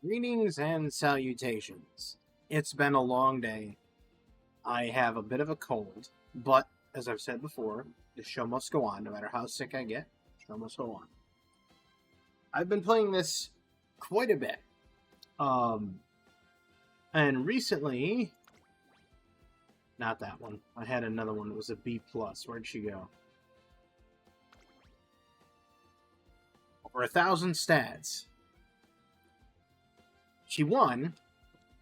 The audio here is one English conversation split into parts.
Greetings and salutations. It's been a long day. I have a bit of a cold, but as I've said before, the show must go on. No matter how sick I get, the show must go on. I've been playing this quite a bit. And recently, not that one. I had another one that was a B+. Where'd she go? Over 1,000 stats. She won,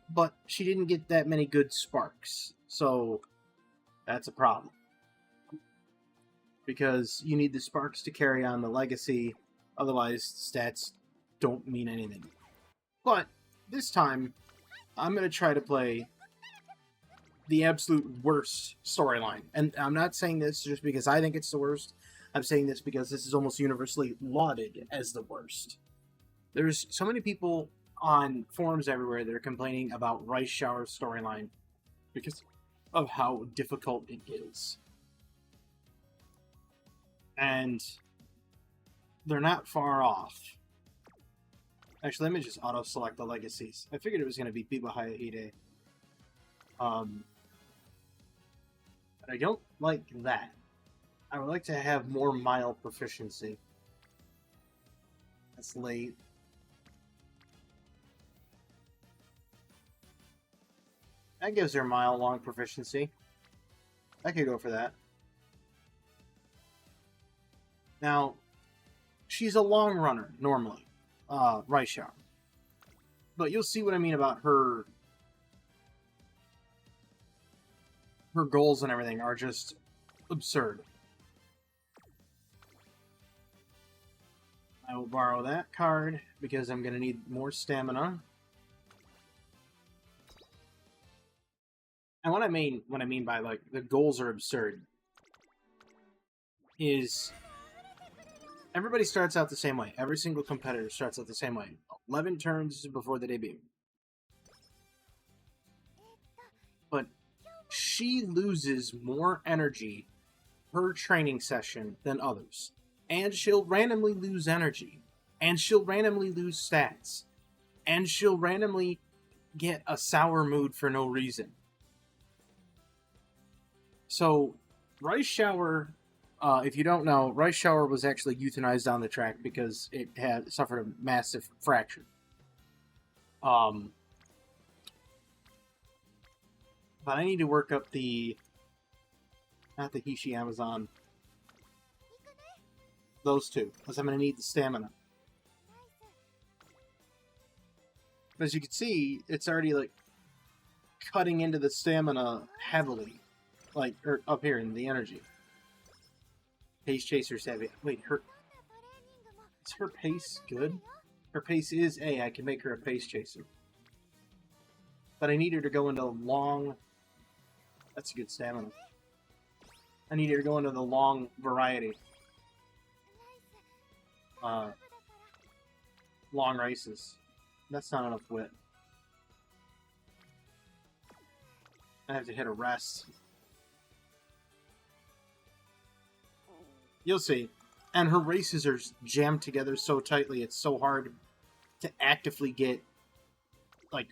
but she didn't get that many good sparks. So, that's a problem. Because you need the sparks to carry on the legacy, otherwise stats don't mean anything. But, this time, I'm going to try to play the absolute worst storyline. And I'm not saying this just because I think it's the worst. I'm saying this because this is almost universally lauded as the worst. There's so many people on forums everywhere that are complaining about Rice Shower's storyline because of how difficult it is. And they're not far off. Actually, let me just auto-select the legacies. I figured it was going to be Biba Hayahide. But I don't like that. I would like to have more mile proficiency. That's late. That gives her mile-long proficiency. I could go for that. Now, she's a long runner, normally. Rice Shower. But you'll see what I mean about her. Her goals and everything are just absurd. I will borrow that card because I'm going to need more stamina. And what I mean by, like, the goals are absurd is everybody starts out the same way. Every single competitor starts out the same way. 11 turns before the debut. But she loses more energy per training session than others. And she'll randomly lose energy. And she'll randomly lose stats. And she'll randomly get a sour mood for no reason. So, Rice Shower, if you don't know, Rice Shower was actually euthanized on the track because it had suffered a massive fracture. But I need to work up the, not the Hishi Amazon, those two, because I'm going to need the stamina. As you can see, it's already, like, cutting into the stamina heavily. Like, or up here in the energy. Pace Chaser's heavy. Wait, is her pace good? Her pace is A. I can make her a Pace Chaser. But I need her to go into long... That's a good stamina. I need her to go into the long variety. Long races. That's not enough wit. I have to hit a rest. You'll see. And her races are jammed together so tightly, it's so hard to actively get, like,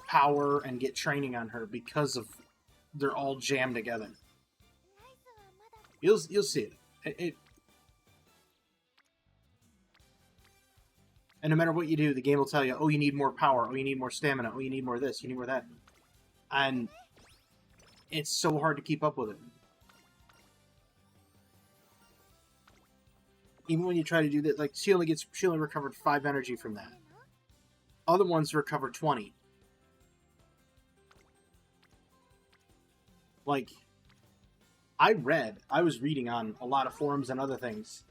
power and get training on her because of they're all jammed together. You'll see it. And no matter what you do, the game will tell you, oh, you need more power, oh, you need more stamina, oh, you need more this, you need more that. And it's so hard to keep up with it. Even when you try to do that, like, she only recovered 5 energy from that. Other ones recover 20. Like, I was reading on a lot of forums and other things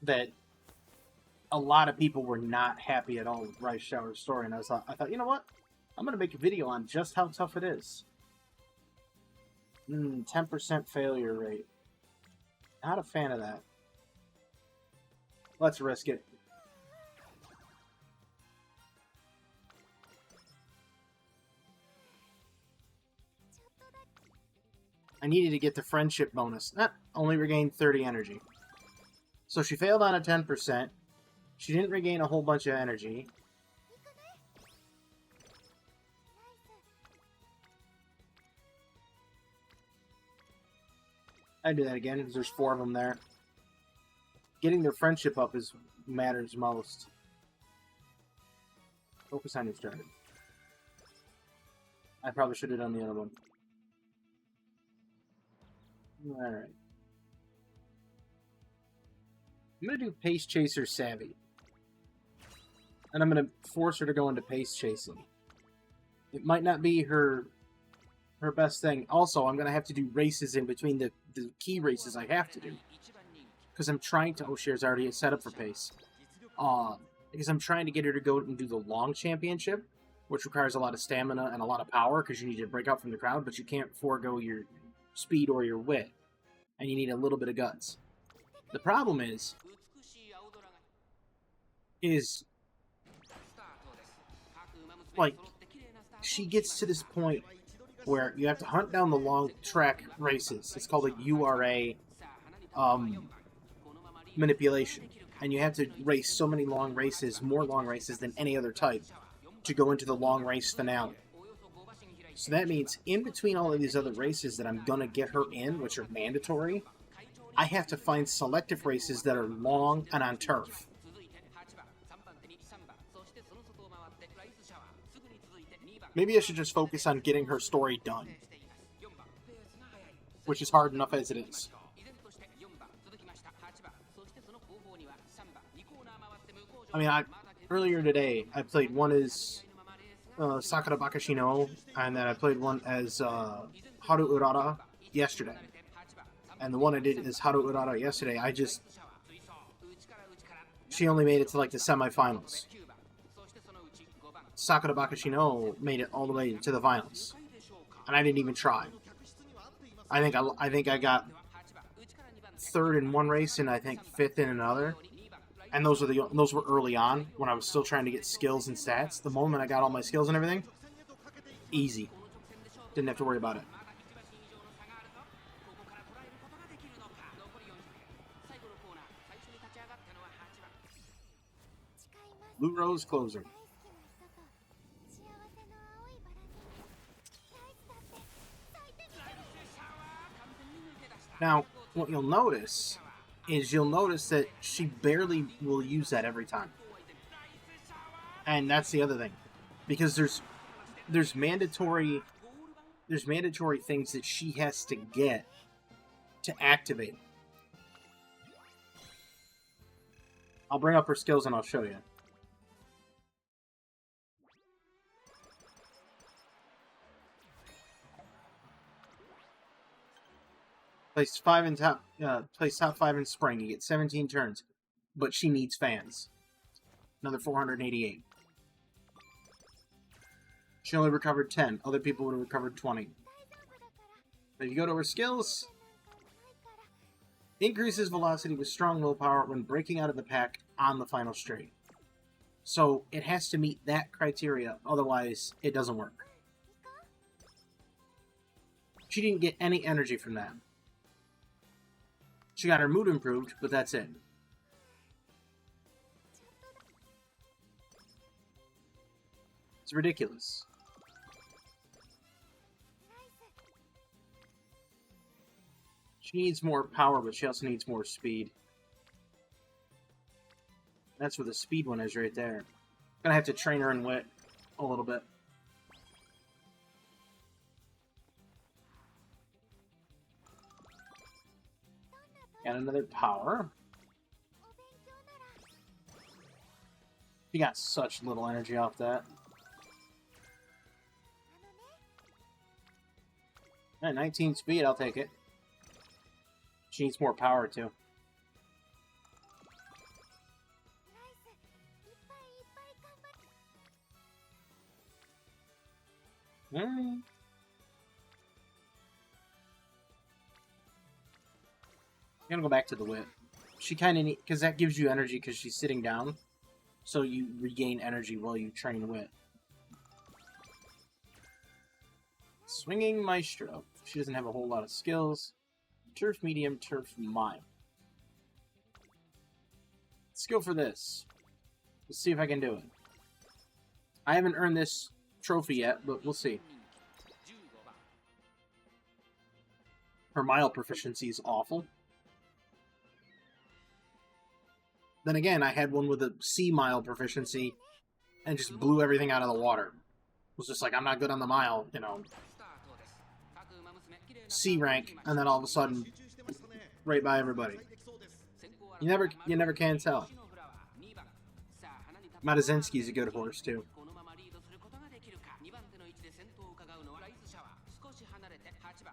that a lot of people were not happy at all with Rice Shower's story, and I thought, you know what? I'm gonna make a video on just how tough it is. 10% failure rate. Not a fan of that. Let's risk it. I needed to get the friendship bonus. Only regained 30 energy. So she failed on a 10%. She didn't regain a whole bunch of energy. I do that again, because there's 4 of them there. Getting their friendship up is matters most. Focus on your strategy. I probably should have done the other one. Alright. I'm going to do Pace Chaser Savvy. And I'm going to force her to go into pace chasing. It might not be her best thing. Also, I'm going to have to do races in between the key races I have to do. Because I'm trying to... Oh, Cher's already set up for pace. Because I'm trying to get her to go and do the long championship, which requires a lot of stamina and a lot of power because you need to break out from the crowd, but you can't forego your speed or your wit. And you need a little bit of guts. The problem is like, she gets to this point where you have to hunt down the long track races. It's called a URA manipulation. And you have to race so many long races, more long races than any other type, to go into the long race finale. So that means in between all of these other races that I'm going to get her in, which are mandatory, I have to find selective races that are long and on turf. Maybe I should just focus on getting her story done, which is hard enough as it is. I mean, earlier today, I played one as Sakura Bakashi no, and then I played one as Haru Urara yesterday. And the one I did as Haru Urara yesterday, she only made it to like the semifinals. Sakura Bakashi no made it all the way to the finals, and I didn't even try. I think I got 3rd in one race and I think 5th in another, and those were early on when I was still trying to get skills and stats. The moment I got all my skills and everything, easy, didn't have to worry about it. Blue Rose Closer. Now, what you'll notice is that she barely will use that every time. And that's the other thing. Because there's mandatory things that she has to get to activate. I'll bring up her skills and I'll show you. Place top 5 in spring. You get 17 turns, but she needs fans. Another 488. She only recovered 10. Other people would have recovered 20. But if you go to her skills, increases velocity with strong willpower when breaking out of the pack on the final straight. So it has to meet that criteria, otherwise it doesn't work. She didn't get any energy from that. She got her mood improved, but that's it. It's ridiculous. She needs more power, but she also needs more speed. That's where the speed one is right there. Gonna have to train her in wit a little bit. Got another power. She got such little energy off that. At 19 speed, I'll take it. She needs more power, too. I'm gonna go back to the wit. She kind of need, because that gives you energy because she's sitting down, so you regain energy while you train wit. Swinging Maestro. She doesn't have a whole lot of skills. Turf medium, turf mime. Let's go for this. Let's see if I can do it. I haven't earned this trophy yet, but we'll see. Her mile proficiency is awful. Then again, I had one with a C mile proficiency and just blew everything out of the water. It was just like, I'm not good on the mile, you know. C rank, and then all of a sudden, right by everybody. You never can tell. Matazinski's a good horse too.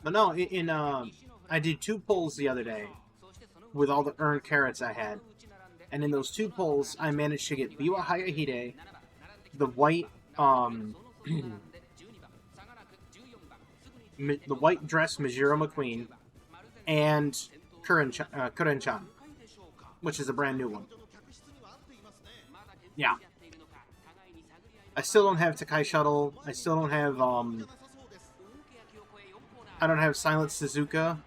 But no, I did 2 pulls the other day with all the earned carrots I had. And in those 2 pulls, I managed to get Biwa Hayahide, the white, the white dress Majiro McQueen, and Kuren-chan, which is a brand new one. Yeah. I still don't have Takai Shuttle. I still don't have, I don't have Silent Suzuka.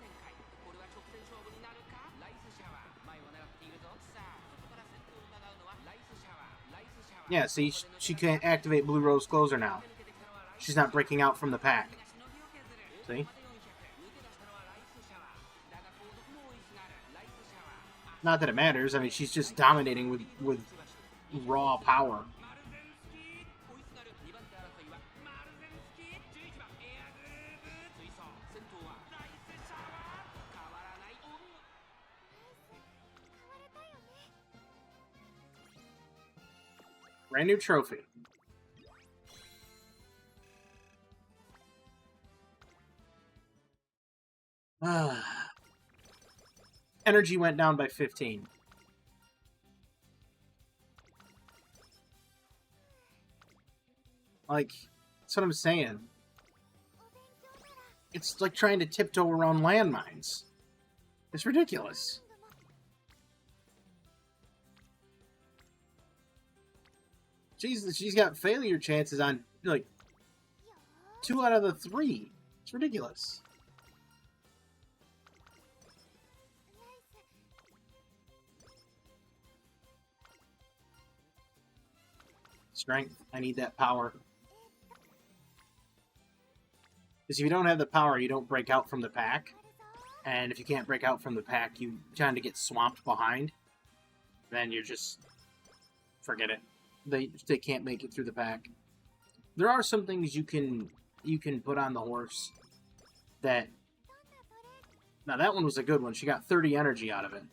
Yeah, see, she can't activate Blue Rose Closer now. She's not breaking out from the pack. See? Not that it matters. I mean, she's just dominating with raw power. Brand new trophy. Energy went down by 15. Like, that's what I'm saying. It's like trying to tiptoe around landmines. It's ridiculous. She's got failure chances on, like, 2 out of the 3. It's ridiculous. Strength. I need that power. Because if you don't have the power, you don't break out from the pack. And if you can't break out from the pack, you kind of get swamped behind. Then you're just... forget it. They can't make it through the pack. There are some things you can put on the horse that... Now that one was a good one. She got 30 energy out of it.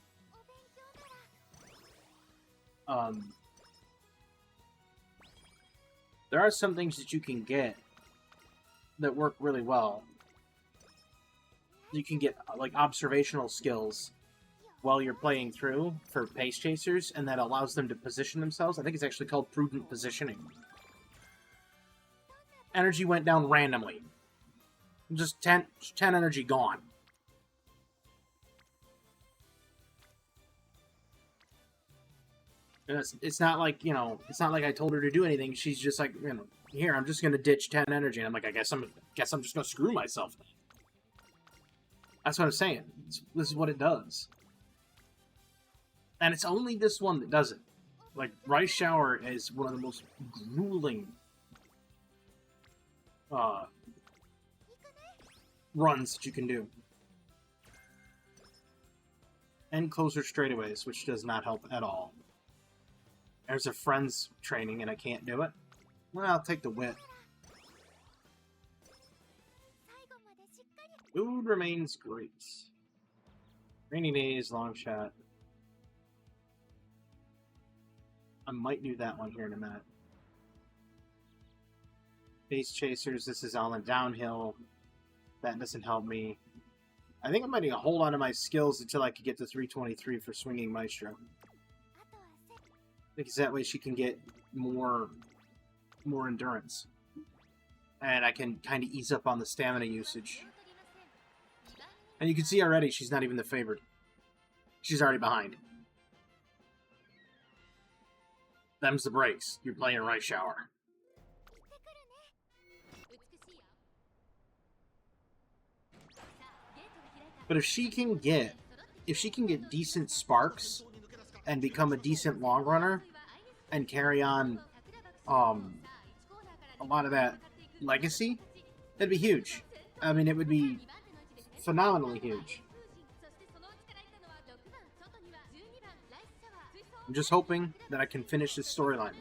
There are some things that you can get that work really well. You can get, like, observational skills while you're playing through for pace chasers, and that allows them to position themselves. I think it's actually called prudent positioning. Energy went down randomly. Just 10 energy gone. And it's not like, you know, it's not like I told her to do anything. She's just like, you know, here, I'm just going to ditch 10 energy. And I'm like, I guess I'm just going to screw myself. That's what I'm saying. This is what it does. And it's only this one that does it. Like, Rice Shower is one of the most grueling runs that you can do. And closer straightaways, which does not help at all. There's a friend's training and I can't do it. Well, I'll take the whip. Food remains great. Rainy days, long shot. I might do that one here in a minute. Pace chasers, this is all in downhill. That doesn't help me. I think I might need to hold on to my skills until I can get to 323 for Swinging Maestro. Because that way she can get more endurance. And I can kind of ease up on the stamina usage. And you can see already she's not even the favorite. She's already behind. Them's the breaks. You're playing Rice Shower. But if she can get decent sparks and become a decent long runner and carry on a lot of that legacy, that'd be huge. I mean, it would be phenomenally huge. I'm just hoping that I can finish this storyline.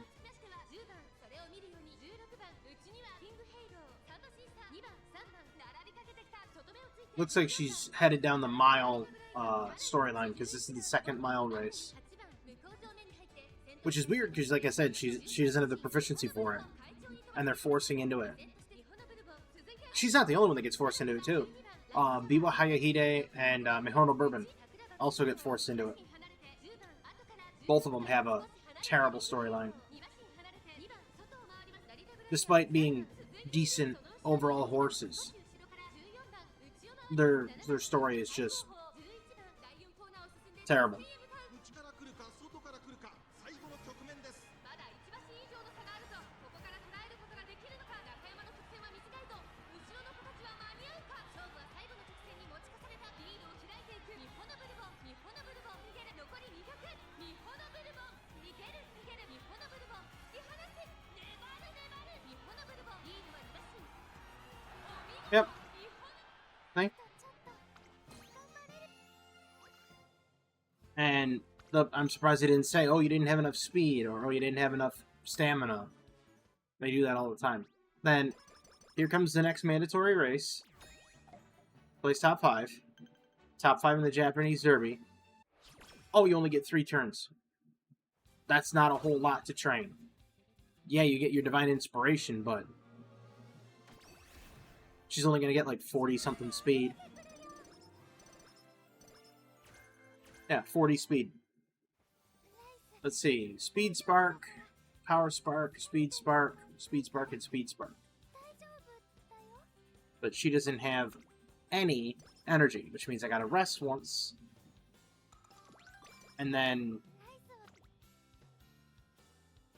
Looks like she's headed down the mile storyline, because this is the second mile race. Which is weird, because like I said, she doesn't have the proficiency for it. And they're forcing into it. She's not the only one that gets forced into it, too. Biwa Hayahide and Mihono Bourbon also get forced into it. Both of them have a terrible storyline. Despite being decent overall horses, their story is just terrible. Yep. Thank. And I'm surprised they didn't say, oh, you didn't have enough speed, or oh, you didn't have enough stamina. They do that all the time. Then, here comes the next mandatory race. Place top 5. Top 5 in the Japanese Derby. Oh, you only get 3 turns. That's not a whole lot to train. Yeah, you get your Divine Inspiration, but she's only going to get like 40-something speed. Yeah, 40 speed. Let's see. Speed Spark, Power Spark, Speed Spark, Speed Spark, and Speed Spark. But she doesn't have any energy, which means I gotta rest once. And then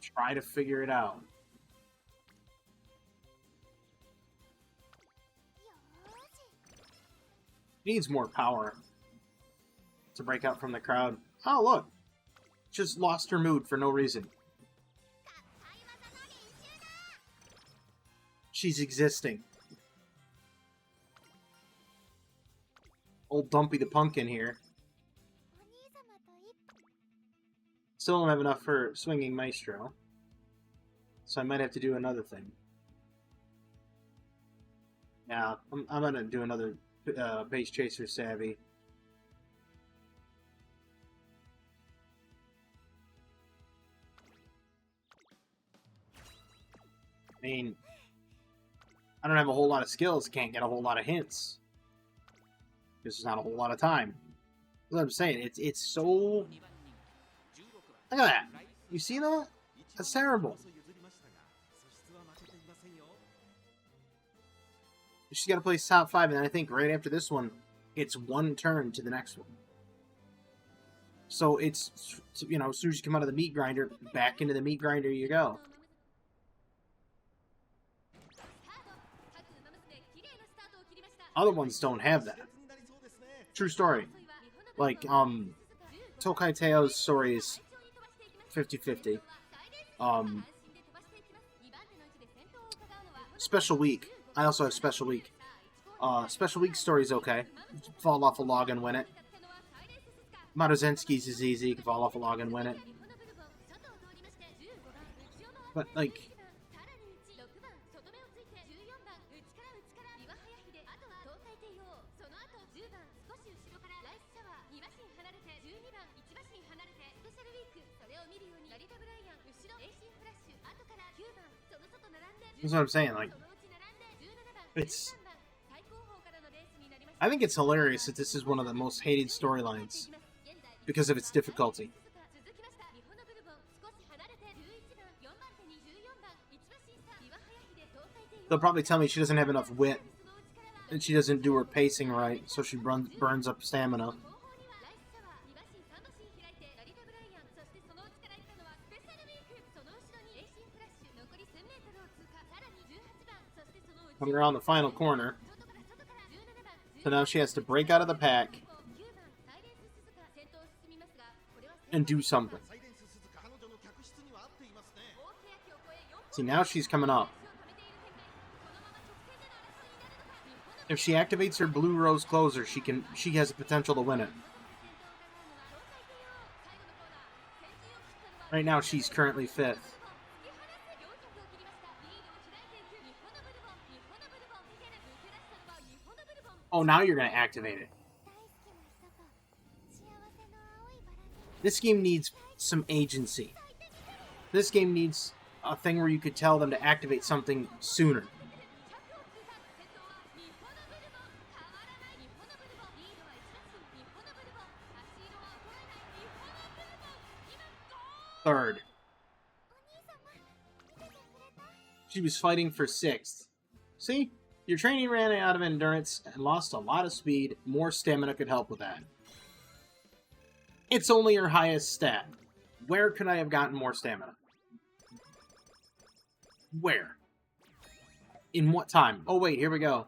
try to figure it out. Needs more power to break out from the crowd. Oh, look. Just lost her mood for no reason. She's existing. Old Dumpy the Pumpkin here. Still don't have enough for Swinging Maestro. So I might have to do another thing. Yeah, I'm gonna do another Base Chaser Savvy. I mean, I don't have a whole lot of skills, can't get a whole lot of hints. This is not a whole lot of time. That's what I'm saying. It's so... Look at that. You see that? That's terrible. She's got to place top 5, and then I think right after this one, it's 1 turn to the next one. So it's, you know, as soon as you come out of the meat grinder, back into the meat grinder you go. Other ones don't have that. True story. Like, Tokai Teo's story is 50-50. Special Week. I also have Special Week. Special Week story's okay. Fall off a log and win it. Maruzenski's is easy. You can fall off a log and win it. But, like... That's what I'm saying, like... It's... I think it's hilarious that this is one of the most hated storylines. Because of its difficulty. They'll probably tell me she doesn't have enough wit. And she doesn't do her pacing right, so she burns up stamina. Coming around the final corner. So now she has to break out of the pack and do something. See, now she's coming up. If she activates her blue rose closer, she has the potential to win it. Right now, she's currently 5th. Oh, now you're going to activate it. This game needs some agency. This game needs a thing where you could tell them to activate something sooner. Third. She was fighting for 6th. See? Your training ran out of endurance and lost a lot of speed. More stamina could help with that. It's only your highest stat. Where could I have gotten more stamina? Where? In what time? Oh, wait, here we go.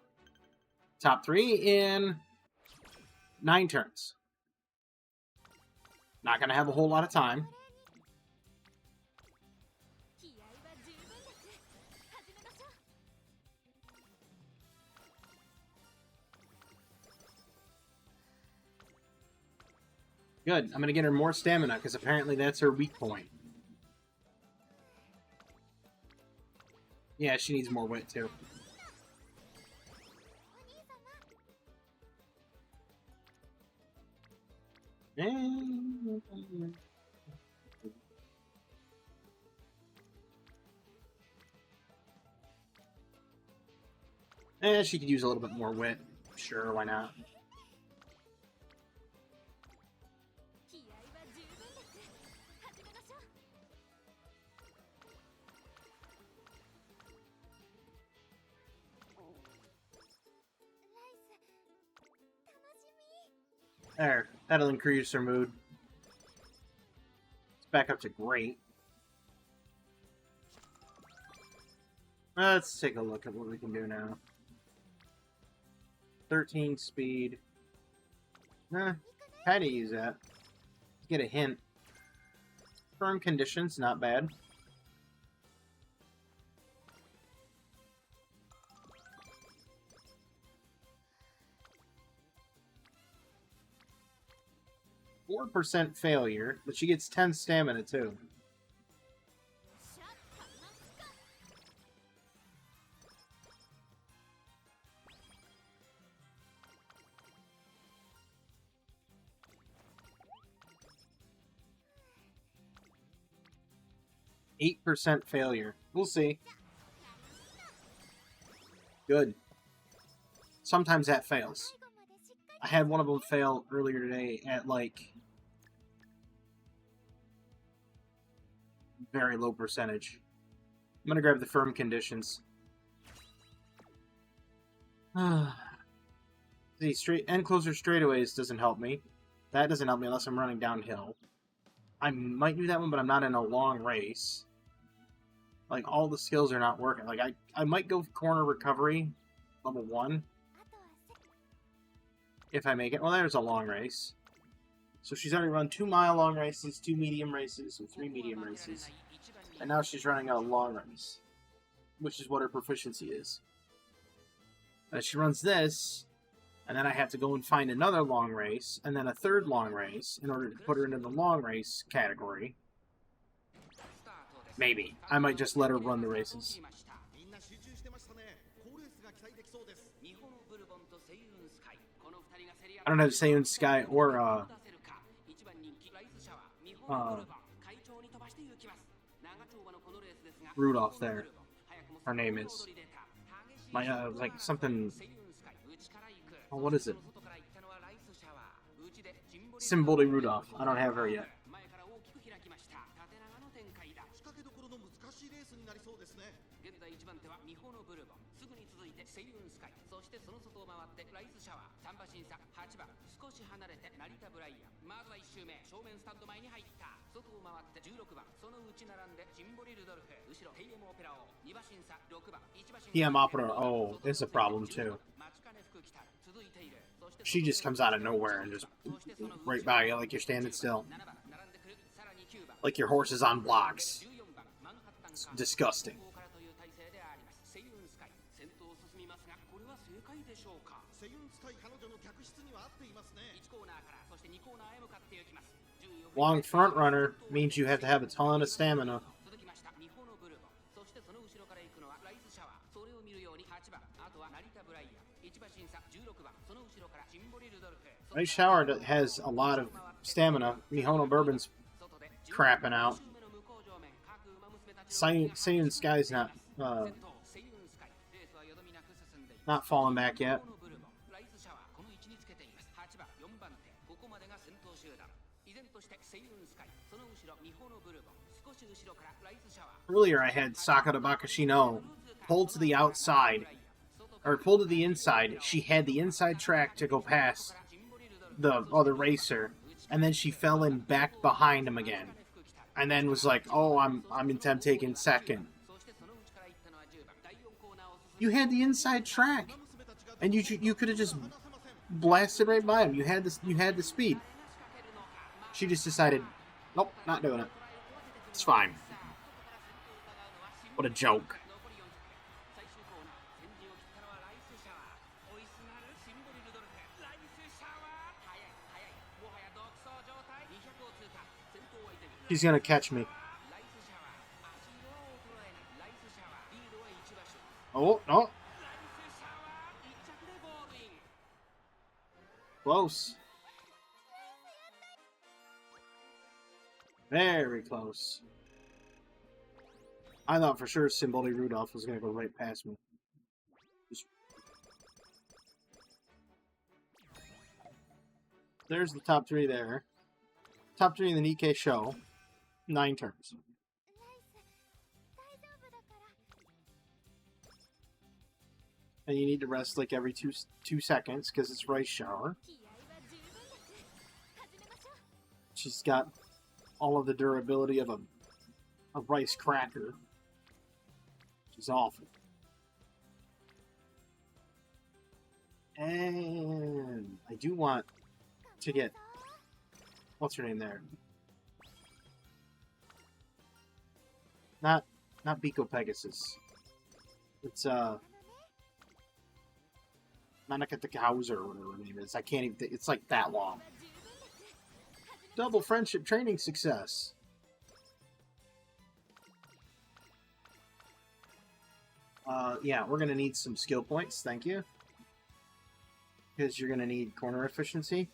Top 3 in 9 turns. Not going to have a whole lot of time. Good. I'm going to get her more stamina, because apparently that's her weak point. Yeah, she needs more wit, too. She could use a little bit more wit. Sure, why not? There, that'll increase her mood. It's back up to great. Let's take a look at what we can do now. 13 speed. How to use that? Get a hint. Firm conditions, not bad. %4 failure, but she gets 10 stamina too. %8 failure. We'll see. Good. Sometimes that fails. I had one of them fail earlier today at, like, very low percentage. I'm gonna grab the firm conditions. The straight end closer straightaways doesn't help me. That doesn't help me unless I'm running downhill. I might do that one, but I'm not in a long race. Like, all the skills are not working. Like, I might go corner recovery, level 1. If I make it. Well, there's a long race. So she's already run 2-mile long races, 2 medium races, and 3 medium races. And now she's running a long race, which is what her proficiency is. She runs this, and then I have to go and find another long race, and then a third long race, in order to put her into the long race category. Maybe. I might just let her run the races. I don't have Seiyun Sky or Rudolph there. Her name is. My, like, something... Oh, what is it? Symboli Rudolph. I don't have her yet. PM Opera, oh, it's a problem too. She just comes out of nowhere and just right by you like you're standing still. Like your horse is on blocks. It's disgusting. Long front runner means you have to have a ton of stamina. Ice Shower has a lot of stamina. Mihono Bourbon's crapping out. Seiun Sky's not falling back yet. Earlier I had Sakura Bakashi no pulled to the outside, or pulled to the inside. She had the inside track to go past the other racer, and then she fell in back behind him again, and then was like, "Oh, I'm taking second." You had the inside track, and you could have just blasted right by him. You had the speed. She just decided, nope, not doing it. It's fine. What a joke. He's gonna catch me. Oh, no. Close. Very close. I thought for sure Simboli Rudolph was going to go right past me. There's the top three there. Top three in the Nikkei show. 9 turns. And you need to rest like every two seconds because it's Rice Shower. She's got all of the durability of a rice cracker. She's awful. And I do want to get, what's her name there? Not Biko Pegasus. It's Manakata Hauser or whatever her name is. I can't even. It's like that long. Double friendship training success. Yeah, we're gonna need some skill points. Thank you. Because you're gonna need corner efficiency.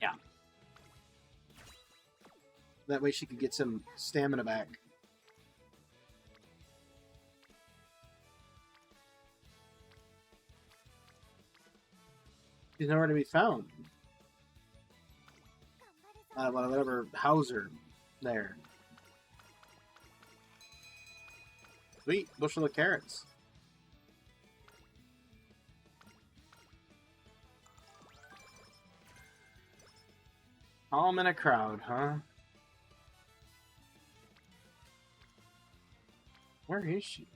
Yeah. That way she could get some stamina back. She's nowhere to be found. Whatever Hauser there. Sweet, bushel of carrots. I'm in a crowd, huh? Where is she?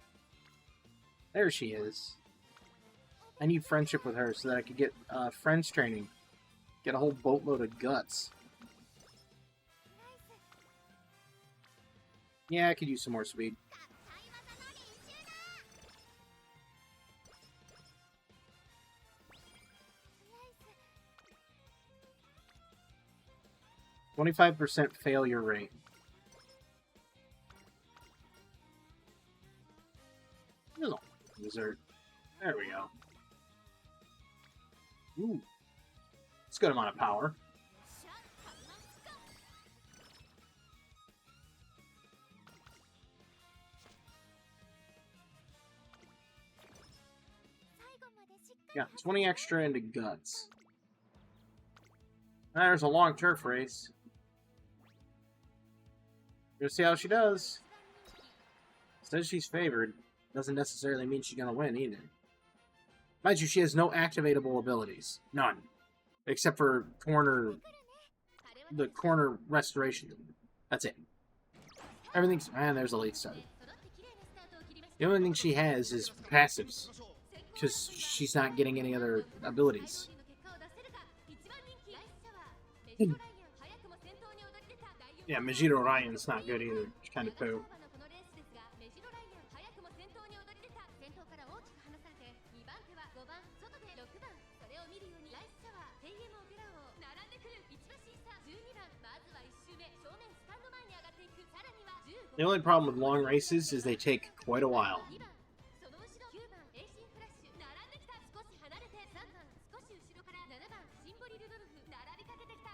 There she is. I need friendship with her so that I could get friends training. Get a whole boatload of guts. Yeah, I could use some more speed. %25 failure rate. No, dessert. There we go. Ooh. It's a good amount of power. Yeah, 20 extra into guts. There's a long turf race. We'll see how she does. Says she's favored. Doesn't necessarily mean she's gonna win either. Mind you, she has no activatable abilities. None. Except for the corner restoration. That's it. Everything's... And there's a late start. The only thing she has is passives. Because she's not getting any other abilities. Yeah, Majiro Ryan's not good either. She's kind of poo. The only problem with long races is they take quite a while.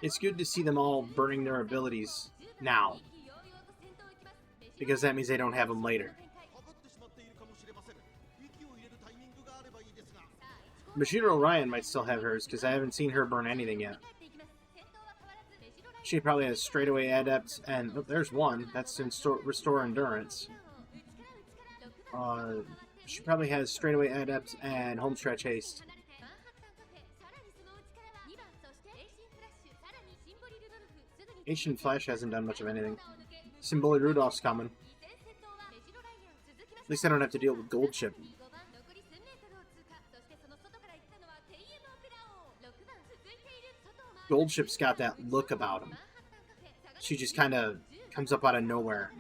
It's good to see them all burning their abilities now, because that means they don't have them later. Mashiro Orion might still have hers, because I haven't seen her burn anything yet. She probably has straightaway adept, and oh, there's one. That's in restore endurance. She probably has straightaway adept and homestretch haste. Ancient Flash hasn't done much of anything. Symboli Rudolph's coming. At least I don't have to deal with Gold Chip. Gold Chip's got that look about him. She just kind of comes up out of nowhere.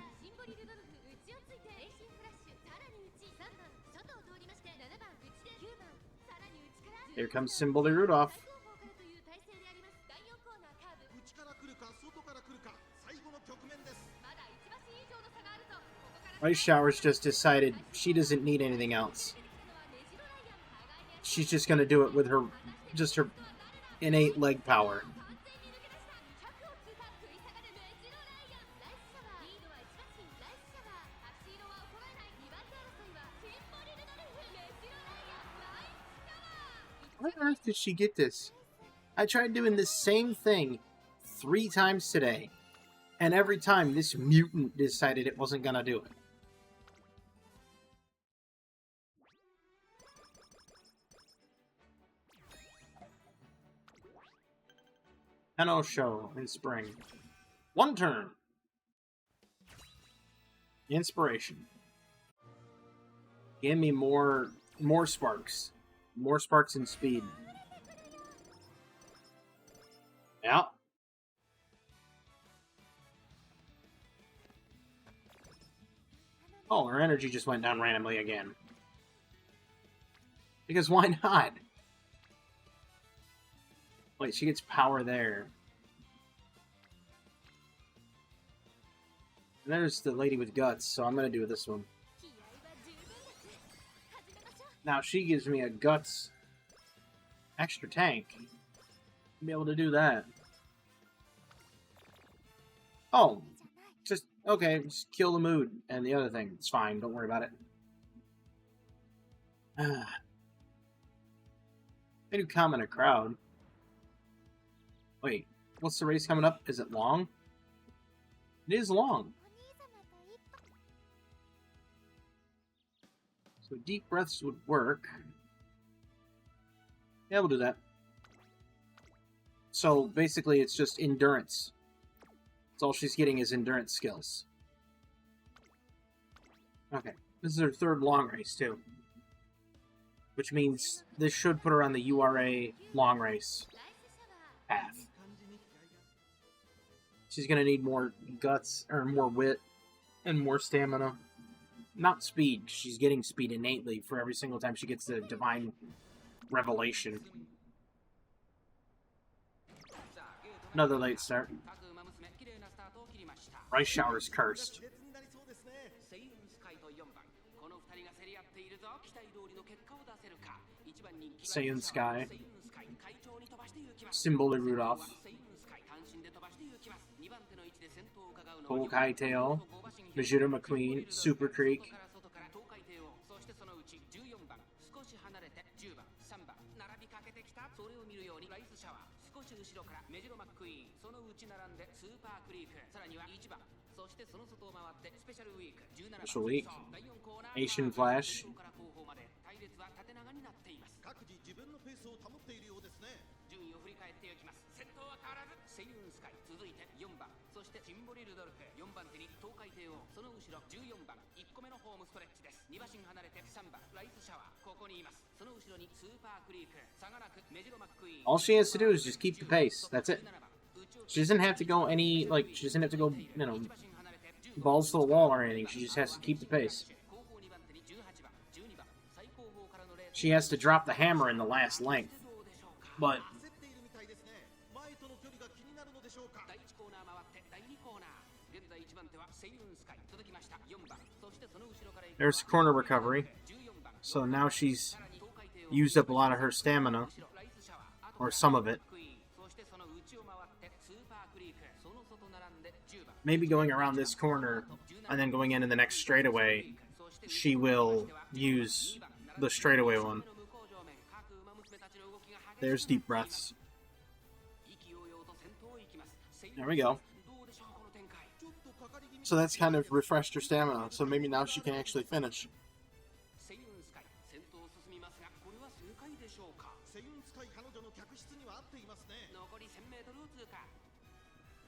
Here comes Symboli Rudolph. Ice Shower's just decided she doesn't need anything else. She's just going to do it with her, just her innate leg power. Where on earth did she get this? I tried doing the same thing 3 times today, and every time this mutant decided it wasn't going to do it. Tenno Show in spring. 1 turn. Inspiration. Give me more sparks. More sparks and speed. Yeah. Oh, her energy just went down randomly again. Because why not? Wait, she gets power there. And there's the lady with guts, so I'm going to do this one. Now she gives me a guts extra tank. I'll be able to do that. Oh, okay, just kill the mood and the other thing. It's fine, don't worry about it. I do comment a crowd. Wait, what's the race coming up? Is it long? It is long. So deep breaths would work. Yeah, we'll do that. So basically it's just endurance. That's all she's getting is endurance skills. Okay, this is her 3rd long race too. Which means this should put her on the URA long race path. She's gonna need more guts, or more wit, and more stamina. Not speed, because she's getting speed innately for every single time she gets the Divine Revelation. Another late start. Ice Shower's cursed. Seiyun Sky. Symboli Rudolph. Tokai Tail. Majida McQueen. Super Creek. Special Week. Asian Flash. All she has to do is just keep the pace. That's it. She doesn't have to go she doesn't have to go, balls to the wall or anything. She just has to keep the pace. She has to drop the hammer in the last length. But There's corner recovery. So now she's used up a lot of her stamina. Or some of it. Maybe going around this corner and then going into the next straightaway, she will use the straightaway one. There's deep breaths. There we go. So that's kind of refreshed her stamina, so maybe now she can actually finish.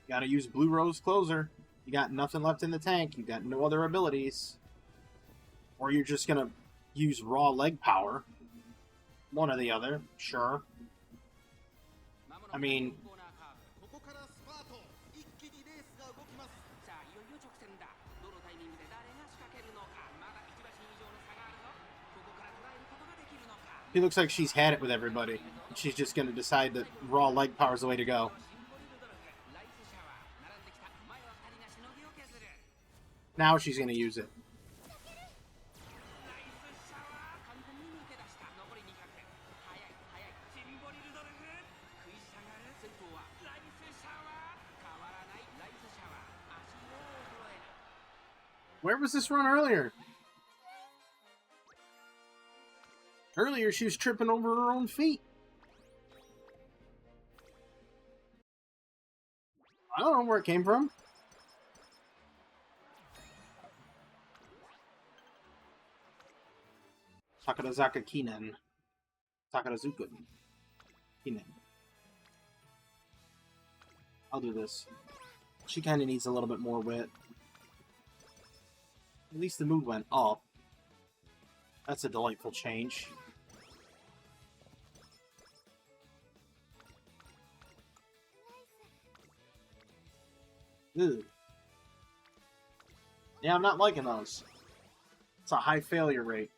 Gotta use Blue Rose Closer. You got nothing left in the tank. You got no other abilities. Or you're just gonna use raw leg power. One or the other, sure. I mean, it looks like she's had it with everybody. She's just gonna decide that raw leg power is the way to go. Now she's gonna use it. Where was this run earlier? Earlier she was tripping over her own feet. I don't know where it came from. Takarazaka Kinen. Takarazuka Kinen. I'll do this. She kind of needs a little bit more wit. At least the mood went up. That's a delightful change. Ew. Yeah, I'm not liking those. It's a high failure rate.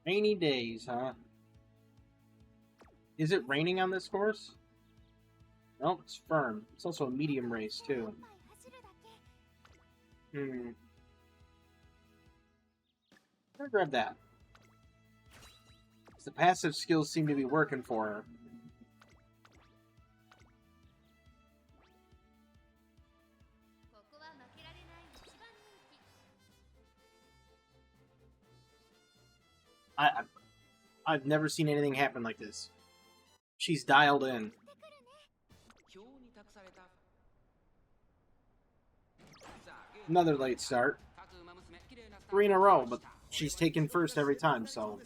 Rainy days, huh? Is it raining on this course? Nope, it's firm. It's also a medium race, too. I'm gonna grab that. The passive skills seem to be working for her. I've never seen anything happen like this. She's dialed in. Another late start. 3 in a row, but she's taken first every time, so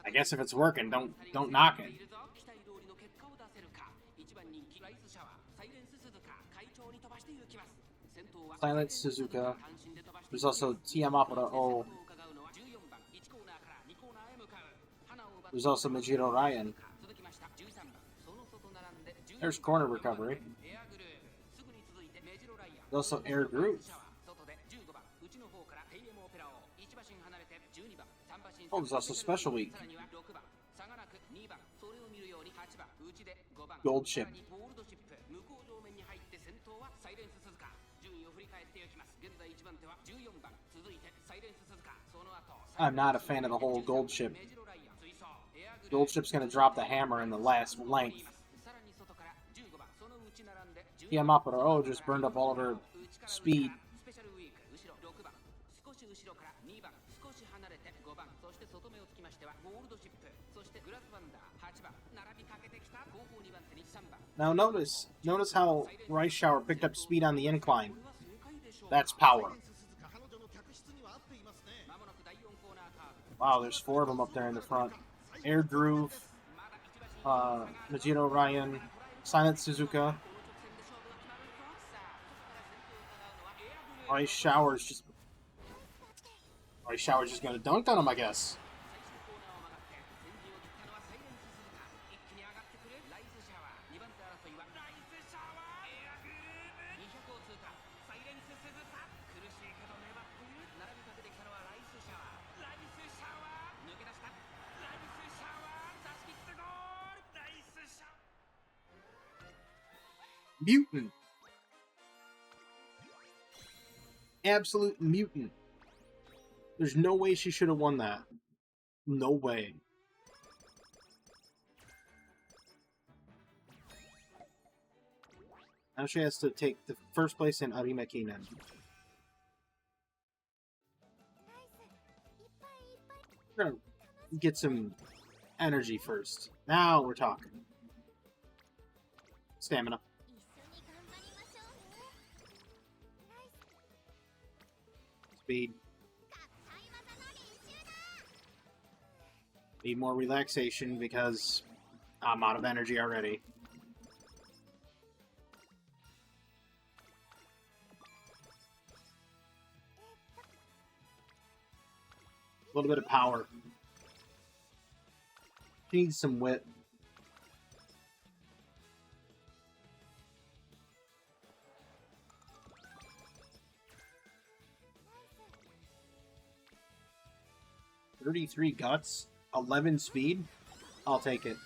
I guess if it's working, don't knock it. Silent Suzuka. There's also Tiamapura O. There's also Majiro Ryan. There's corner recovery. There's also Air Groove. Oh, there's also Special Week. Gold Chip. I'm not a fan of the whole Gold Chip. Gold Chip's going to drop the hammer in the last length. Yamapura O just burned up all of her speed. Now notice how Rice Shower picked up speed on the incline. That's power. Wow, there's 4 of them up there in the front. Air Groove, Majiro Ryan, Silent Suzuka. Rice Shower's just gonna dunk on him, I guess. Mutant. Absolute mutant. There's no way she should have won that. No way. Now she has to take the first place in Arimakinen. We're gonna get some energy first. Now we're talking. Stamina. Speed. Need more relaxation because I'm out of energy already. A little bit of power. She needs some wit. $33 guts, 11 speed. I'll take it.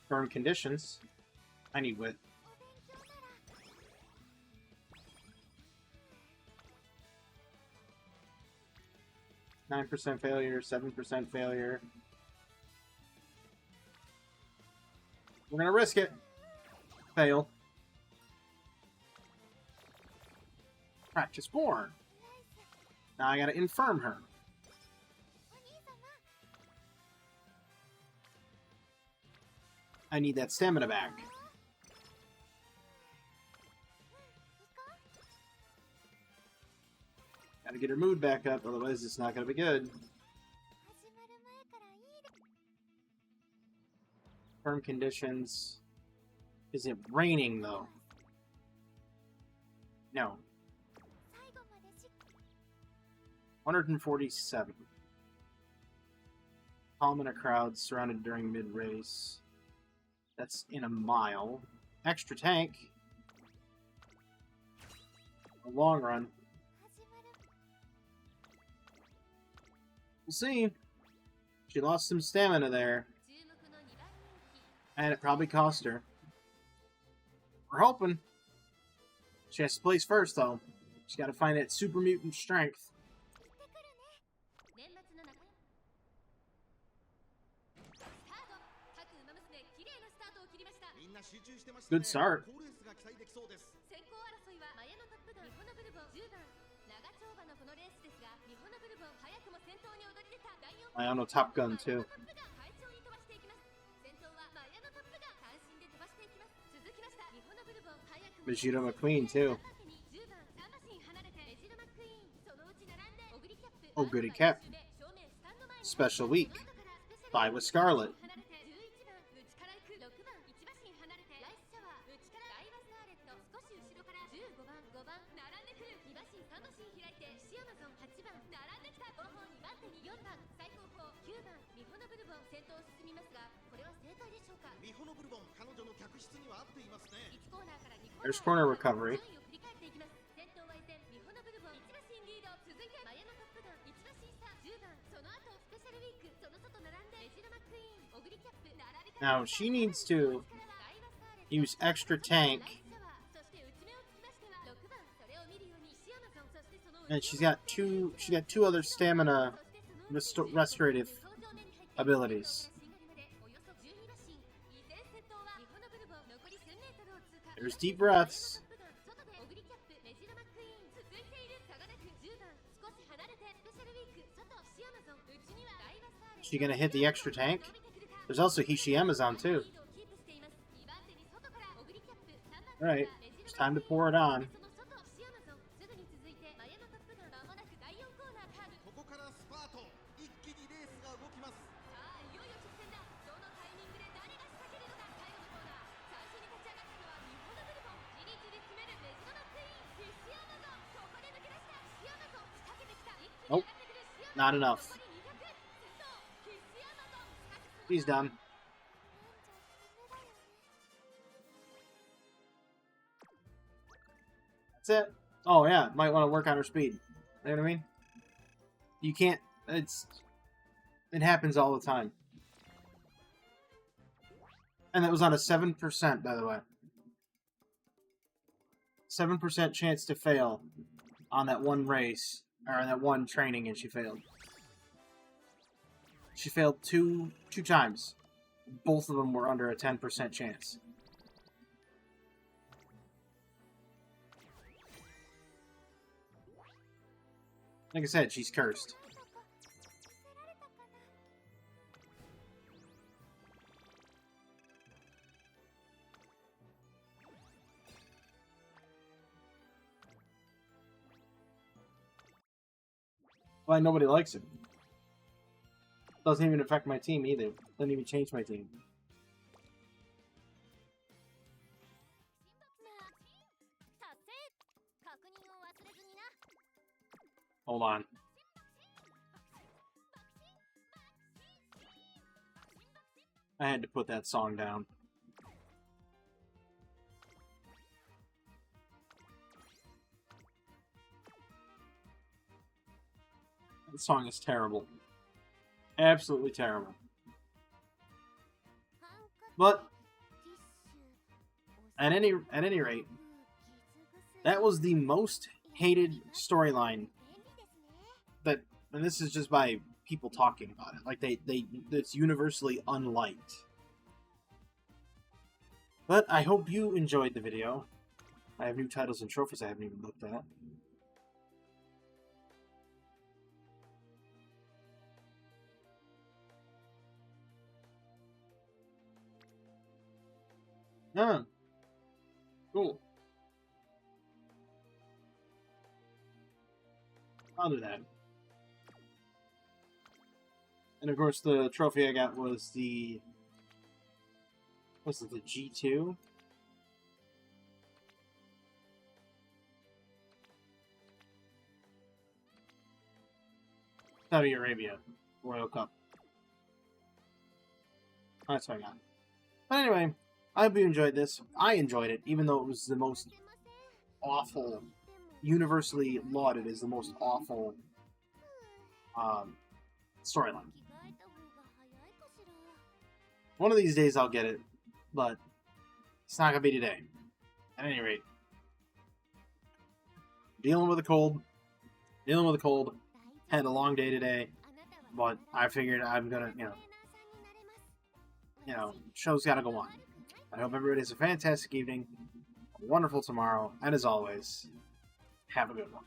Firm conditions. I need wit. %9 failure, 7% failure. We're gonna risk it. Fail. Practice born. Now I gotta infirm her. I need that stamina back. Gotta get her mood back up, otherwise it's not gonna be good. Firm conditions. Is it raining, though? No. 147. Calm in a crowd, surrounded during mid-race. That's in a mile. Extra tank. A long run. We'll see. She lost some stamina there. And it probably cost her. We're hoping. She has to place first, though. She's got to find that super mutant strength. Good start. I own a Top Gun, too. Vegeta McQueen, too. Oh, goody Cap. Special week. Buy with Scarlet. There's corner recovery. Now she needs to use extra tank. And she's got two other stamina restorative abilities. There's deep breaths. She gonna hit the extra tank? There's also Hishi Amazon too. Alright, it's time to pour it on. Nope, not enough. He's done. That's it. Oh yeah, might want to work on her speed. You know what I mean? You can't. It happens all the time. And that was on a 7%, by the way. 7% chance to fail on that one race, or on that one training, and she failed. She failed two times. Both of them were under a 10% chance. Like I said, she's cursed. Why nobody likes it? Doesn't even affect my team either. Doesn't even change my team. Hold on. I had to put that song down. That song is terrible. Absolutely terrible. But at any rate, that was the most hated storyline that, and this is just by people talking about it. Like it's universally unliked. But I hope you enjoyed the video. I have new titles and trophies I haven't even looked at. Ah, cool. I'll do that. And of course, the trophy I got was the... Was it the G2? Saudi Arabia Royal Cup. That's what I got. But anyway, I hope you enjoyed this. I enjoyed it, even though it was the most awful, universally lauded as the most awful storyline. One of these days I'll get it, but it's not going to be today. At any rate, dealing with a cold. Had a long day today, but I figured I'm going to, show's got to go on. I hope everybody has a fantastic evening, a wonderful tomorrow, and as always, have a good one.